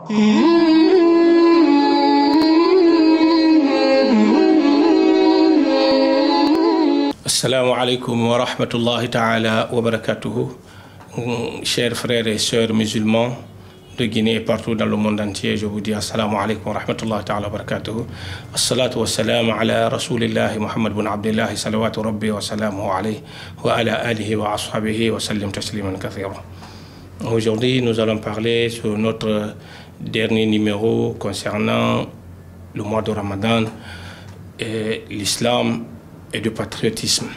Assalamu alaikum wa rahmatullahi ta'ala wa barakatuhu. Chers frères et sœurs musulmans de Guinée et partout dans le monde entier, je vous dis assalamu alaikum wa rahmatullahi ta'ala wa barakatuhu. Assalatu wa salam ala rasulillahi Muhammad bin Abdullah salawatu rabbi wa salamuhu alayhi wa ala alihi wa ashabihi wa sallim tasliman kathira. Aujourd'hui, nous allons parler sur notre dernier numéro concernant le mois de Ramadan et l'islam et du patriotisme.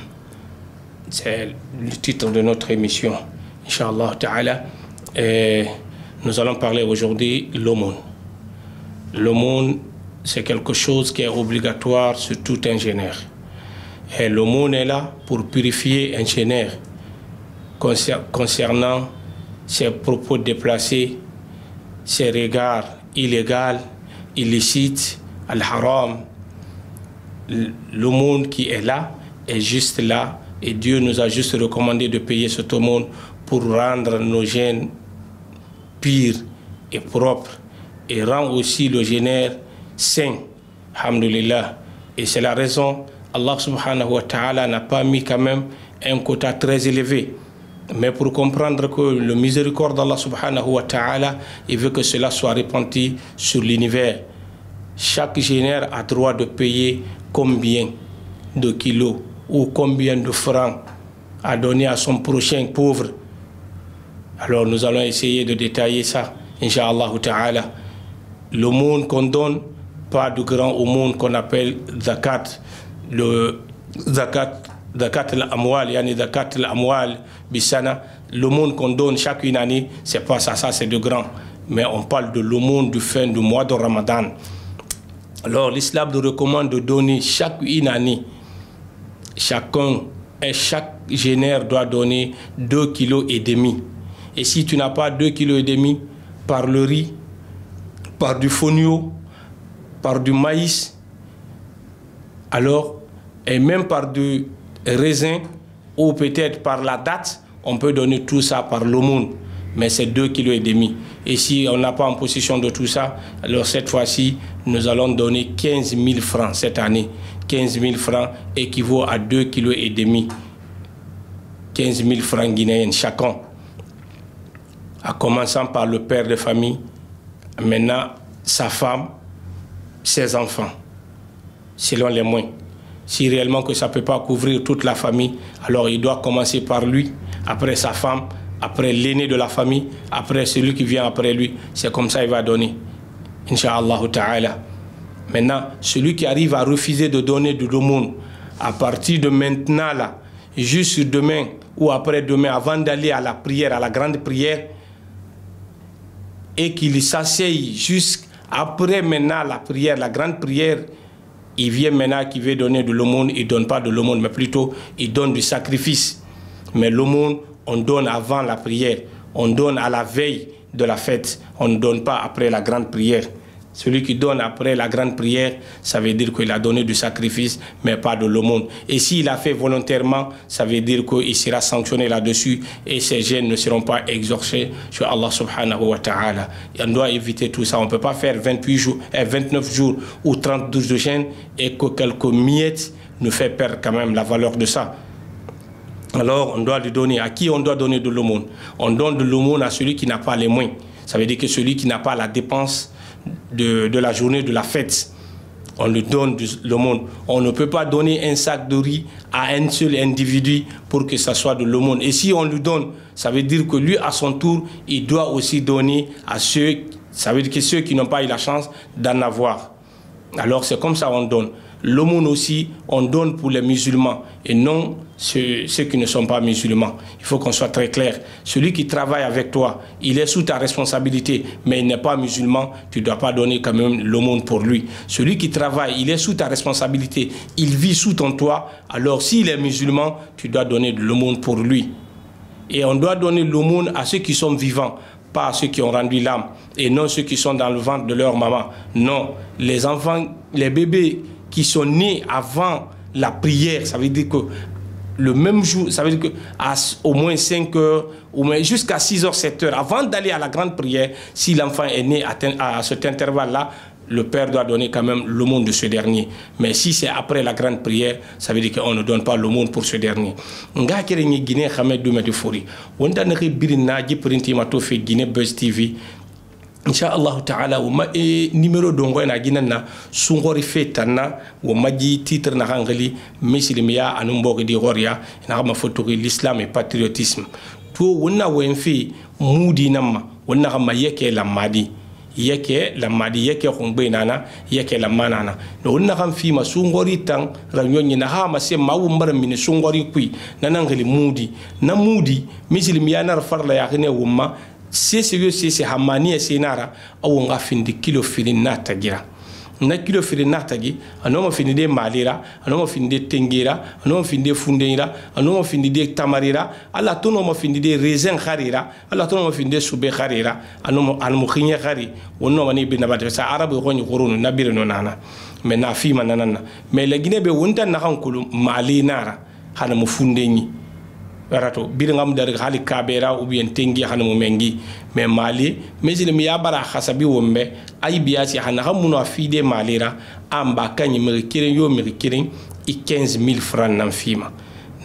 C'est le titre de notre émission, Inch'Allah Ta'ala. Et nous allons parler aujourd'hui de l'aumône. L'aumône, c'est quelque chose qui est obligatoire sur tout ingénieur. Et l'aumône est là pour purifier un ingénieur concernant ses propos déplacés, ses regards illégaux, illicites, al-haram. L'aumône qui est là est juste là et Dieu nous a juste recommandé de payer cet aumône pour rendre nos gènes purs et propres et rendre aussi le génère sain. Alhamdulillah. Et c'est la raison, Allah subhanahu wa ta'ala n'a pas mis quand même un quota très élevé. Mais pour comprendre que le miséricorde d'Allah subhanahu wa ta'ala, il veut que cela soit répandu sur l'univers. Chaque génère a droit de payer combien de kilos ou combien de francs à donner à son prochain pauvre. Alors nous allons essayer de détailler ça, Inch'Allah ta'ala. L'aumône qu'on donne, pas de grand aumône qu'on appelle zakat. Le zakat al-amwal, yani zakat al-amwal bisana, l'aumône qu'on donne chaque année, c'est pas ça, ça c'est de grand. Mais on parle de l'aumône du fin du mois de Ramadan. Alors l'islam nous recommande de donner chaque année, chacun et chaque génère doit donner 2,5 kg. Et si tu n'as pas 2,5 kg, par le riz, par du fonio, par du maïs, alors, et même par du raisin, ou peut-être par la date, on peut donner tout ça par l'aumône. Mais c'est 2,5 kg. Et si on n'a pas en possession de tout ça, alors cette fois-ci, nous allons donner 15 000 francs cette année. 15 000 francs équivaut à 2,5 kg. 15 000 francs guinéens chacun. En commençant par le père de famille, maintenant sa femme, ses enfants, selon les moyens. Si réellement que ça ne peut pas couvrir toute la famille, alors il doit commencer par lui, après sa femme, après l'aîné de la famille, après celui qui vient après lui. C'est comme ça qu'il va donner. Inch'Allah ta'ala. Maintenant, celui qui arrive à refuser de donner de l'aumône, à partir de maintenant, là, juste demain ou après-demain, avant d'aller à la prière, à la grande prière, et qu'il s'asseye jusqu'après maintenant la prière, la grande prière, il vient maintenant qui veut donner de l'aumône, il ne donne pas de l'aumône, mais plutôt il donne du sacrifice. Mais l'aumône, on donne avant la prière, on donne à la veille de la fête, on ne donne pas après la grande prière. Celui qui donne après la grande prière, ça veut dire qu'il a donné du sacrifice, mais pas de l'aumône. Et s'il a fait volontairement, ça veut dire qu'il sera sanctionné là-dessus et ses gènes ne seront pas exorcés sur Allah subhanahu wa ta'ala. On doit éviter tout ça. On ne peut pas faire 29 jours ou 30 jours de gène et que quelques miettes nous fait perdre quand même la valeur de ça. Alors, on doit lui donner. À qui on doit donner de l'aumône? On donne de l'aumône à celui qui n'a pas les moyens. Ça veut dire que celui qui n'a pas la dépense de la journée de la fête, on lui donne de l'aumône. On ne peut pas donner un sac de riz à un seul individu pour que ça soit de l'aumône. Et si on lui donne, ça veut dire que lui, à son tour, il doit aussi donner à ceux, ça veut dire que ceux qui n'ont pas eu la chance d'en avoir. Alors c'est comme ça qu'on donne. L'aumône aussi, on donne pour les musulmans et non ceux qui ne sont pas musulmans. Il faut qu'on soit très clair. Celui qui travaille avec toi, il est sous ta responsabilité, mais il n'est pas musulman, tu ne dois pas donner quand même l'aumône pour lui. Celui qui travaille, il est sous ta responsabilité, il vit sous ton toit, alors s'il est musulman, tu dois donner de l'aumône pour lui. Et on doit donner l'aumône à ceux qui sont vivants, pas à ceux qui ont rendu l'âme, et non ceux qui sont dans le ventre de leur maman. Non, les enfants, les bébés qui sont nés avant la prière, ça veut dire que le même jour, ça veut dire que au moins 5 heures, au moins jusqu'à 6 heures, 7 heures, avant d'aller à la grande prière, si l'enfant est né à cet intervalle-là, le père doit donner quand même l'aumône de ce dernier. Mais si c'est après la grande prière, ça veut dire qu'on ne donne pas l'aumône pour ce dernier. Nga kere ni Guinée Hamed Doumé de Fori. Wanda nari birina ji printi mato fe Guinée Buzz TV. Inch'Allah ta'ala wama numéro dongo na ginana sungori fetana wama ji titre na hangali misilimiya anumbogi di goria na ma fotori l'islam et patriotisme. To wonna wenfi mudi namma wonna kama yeke la madi yeke la madi yeke khongbe nana yeke la manana no wonna kam fi ma sungori tang ranyonyi na ha ma se mawumbar min sungori kui nanangali mudi na mudi misilimiya na farla yakene wumma c'est hamani et sénara ou on a fini de kilo fini natagira na kilo fini natagi anoma fini de malira anoma fini de tengira anoma fini de fundeira anoma fini de tamarira alla tono ma fini de raisin kharira alla tono ma fini de soube kharira anoma almu khinya khari wonno mani bi nabata sa arabu khoni khurunu nabire no nana mais na fi manana mais la Guinée be wonta na hankulu malinara hana mu fundenyi rato birngam dar hali kabera ou bien tengi hanu mengi mais mali mais il mi yabara khasabi wombe ay biati hana hamuno afide malira amba kanyi mi kiren yo mi kiren i 15000 francs nan fima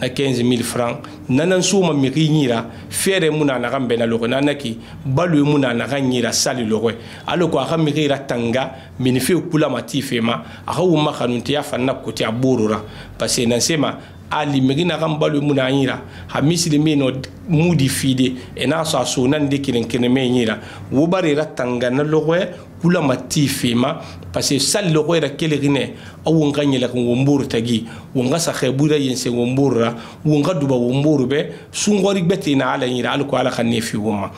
na 15000 francs nanan suma mi rinyira fere muna na gambe na loko nanaki balu muna na ganyira sali loko aloko aka mi rira tanga mini fe kula matifema aka wuma khanunti ya fanna koti aburura parce nan sema ali megina gambalu munanyira ha mislimi no mudi fide ena so sunan de kiren menyira wo bare ratanga na logwe kula matifima parce que sal logwe ra kelerine awu nganyela ko womburu tagi wonga sa khebura yense wombura wonga duba womburu be sungori betina ala nyira alko ala khanefi woma.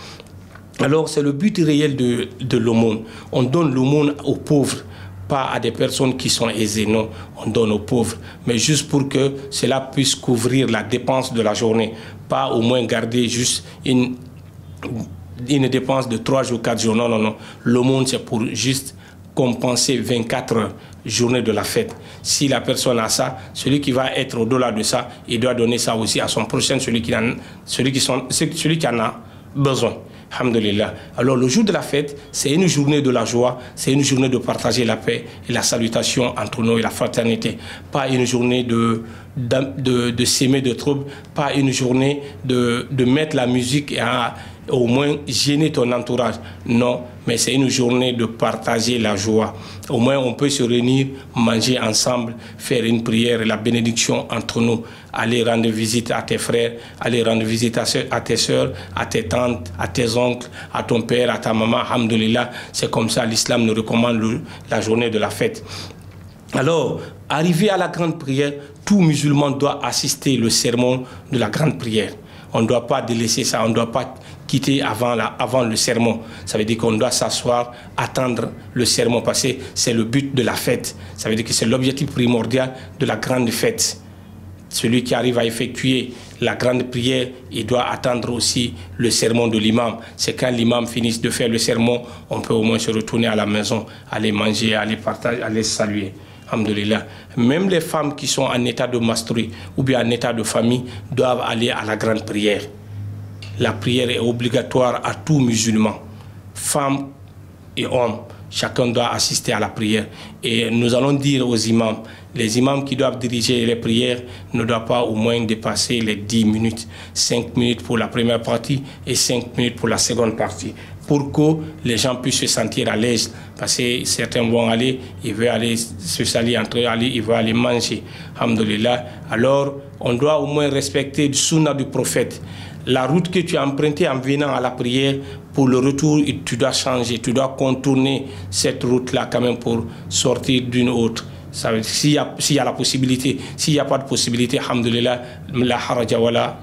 Alors c'est le but réel de l'aumône. On donne l'aumône aux pauvres, pas à des personnes qui sont aisées, non, on donne aux pauvres, mais juste pour que cela puisse couvrir la dépense de la journée, pas au moins garder juste une dépense de 3 jours, 4 jours, non, non, non. L'aumône, c'est pour juste compenser 24 heures, journée de la fête. Si la personne a ça, celui qui va être au-delà de ça, il doit donner ça aussi à son prochain, celui qui en a besoin. Alhamdulillah. Alors le jour de la fête, c'est une journée de la joie, c'est une journée de partager la paix et la salutation entre nous et la fraternité. Pas une journée de s'aimer de troubles, pas une journée de mettre la musique et au moins gêner ton entourage. Non, mais c'est une journée de partager la joie. Au moins on peut se réunir, manger ensemble, faire une prière et la bénédiction entre nous. Aller rendre visite à tes frères, aller rendre visite à tes soeurs, à tes tantes, à tes oncles, à ton père, à ta maman. Alhamdulillah, c'est comme ça l'islam nous recommande la journée de la fête. Alors, arrivé à la grande prière, tout musulman doit assister le sermon de la grande prière. On ne doit pas délaisser ça, on ne doit pas quitter avant le sermon. Ça veut dire qu'on doit s'asseoir, attendre le sermon, parce que c'est le but de la fête. Ça veut dire que c'est l'objectif primordial de la grande fête. Celui qui arrive à effectuer la grande prière, il doit attendre aussi le sermon de l'imam. C'est quand l'imam finit de faire le sermon, on peut au moins se retourner à la maison, aller manger, aller partager, aller saluer. Alhamdulillah. Même les femmes qui sont en état de mastrie ou bien en état de famille doivent aller à la grande prière. La prière est obligatoire à tout musulman, femmes et hommes. Chacun doit assister à la prière. Et nous allons dire aux imams, les imams qui doivent diriger les prières ne doivent pas au moins dépasser les 10 minutes. 5 minutes pour la première partie et 5 minutes pour la seconde partie. Pour que les gens puissent se sentir à l'aise. Parce que certains vont aller, ils veulent aller se salir entre eux, ils veulent aller manger. Alhamdulillah. Alors, on doit au moins respecter le sunnah du prophète. La route que tu as empruntée en venant à la prière, pour le retour, tu dois changer, tu dois contourner cette route-là quand même pour sortir d'une autre. S'il y a la possibilité, s'il n'y a pas de possibilité, alhamdulillah, la haraja wala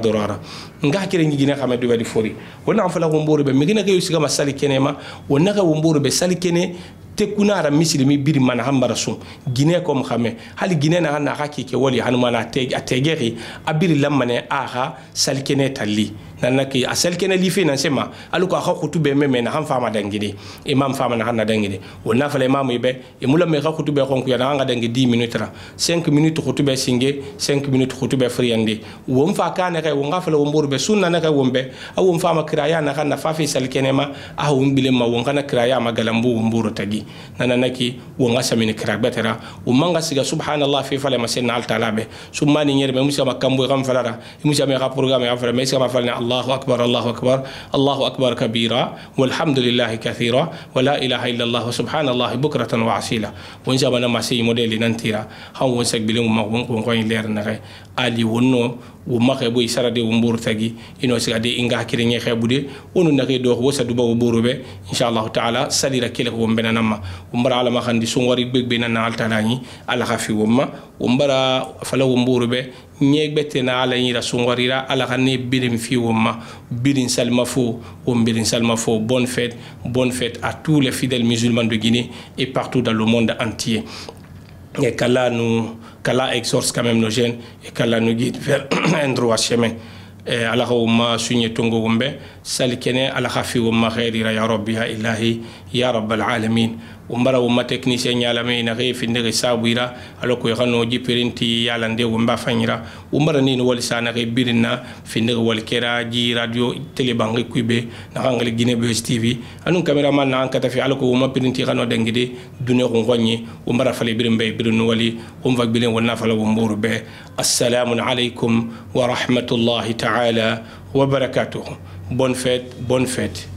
dorara. Nga kire ngi gina xamé do wadi fori wona am fala womboro be migina ga yusiga masali kenema wona ga womboro be sali kene te kunara misilimi biri man hambara sum gine ko xamé hali gine na na hakike wali hanuma na tegeri abiri lamane aha sali kene tali nanaki asel kene li fi nan sema aluko akha khutube meme na han fama dangidi imam fama na han dangidi wona fala imam ibe e mula me kha khutube khonku ya nga dangi 10 minutes ra 5 minutes khutube singe 5 minutes khutube friandi won fa kana kay won ngafala won burbe sunna na kay wonbe awon fama kiraya na kan na fa fi sal kenema awon bile ma won kana kiraya ma galambu mburu tagi nananaki won ngasa min kira betera o manga siga subhanallah fi fala masenna al talabe sumani nyere be musa makambu gam falara musa me ga programme ya fala me siga falna allahu akbar allahu akbar kabira walhamdulillah kathira wala ilaha illa allah subhanallah bukratan wa asila won jabana ma sey modeli nantira han won sag bile mo ko ko leer na kay ali wonno wo maxe boy sarade wo mburu tagi ino siga de inga hakire nye xebude wonu nakay do wo sadu ba wo mburu be inshallah taala salira kele ko benanama umbara ala ma khandi sungwari begbe na al taala ni ala khafi wumma umbara fala wo mburu be nye bette na ala ni sungwari ra ala khani birim fi wumma birin salma fo birin salma fo bonne fête à tous les fidèles musulmans de Guinée et partout dans le monde entier. Et qu'Allah exorce quand même nos jeunes et qu'Allah nous guide vers un droit chemin. Allah ma sunye tongo wumbe salikene ala khafi wumma khairira ya rabbi ya ilahi ya rabbal alamin umbara wumma technicien nyalame na refi ndege sabira aloko yano jipirinti yala nde wumba fanyira umbara ni wol sana re birina fi ndege wol kera ji radio télé bangi kube na hangali Guinée BS TV anun cameraman na ankata fi aloko wumma pirinti kano dengide dune ko ngonni umbara fale birimbe birinu wali umva bilen wonna fala wumburu be assalamu alaykum wa rahmatullahi ta'ala wa barakatuh. Bonne fête.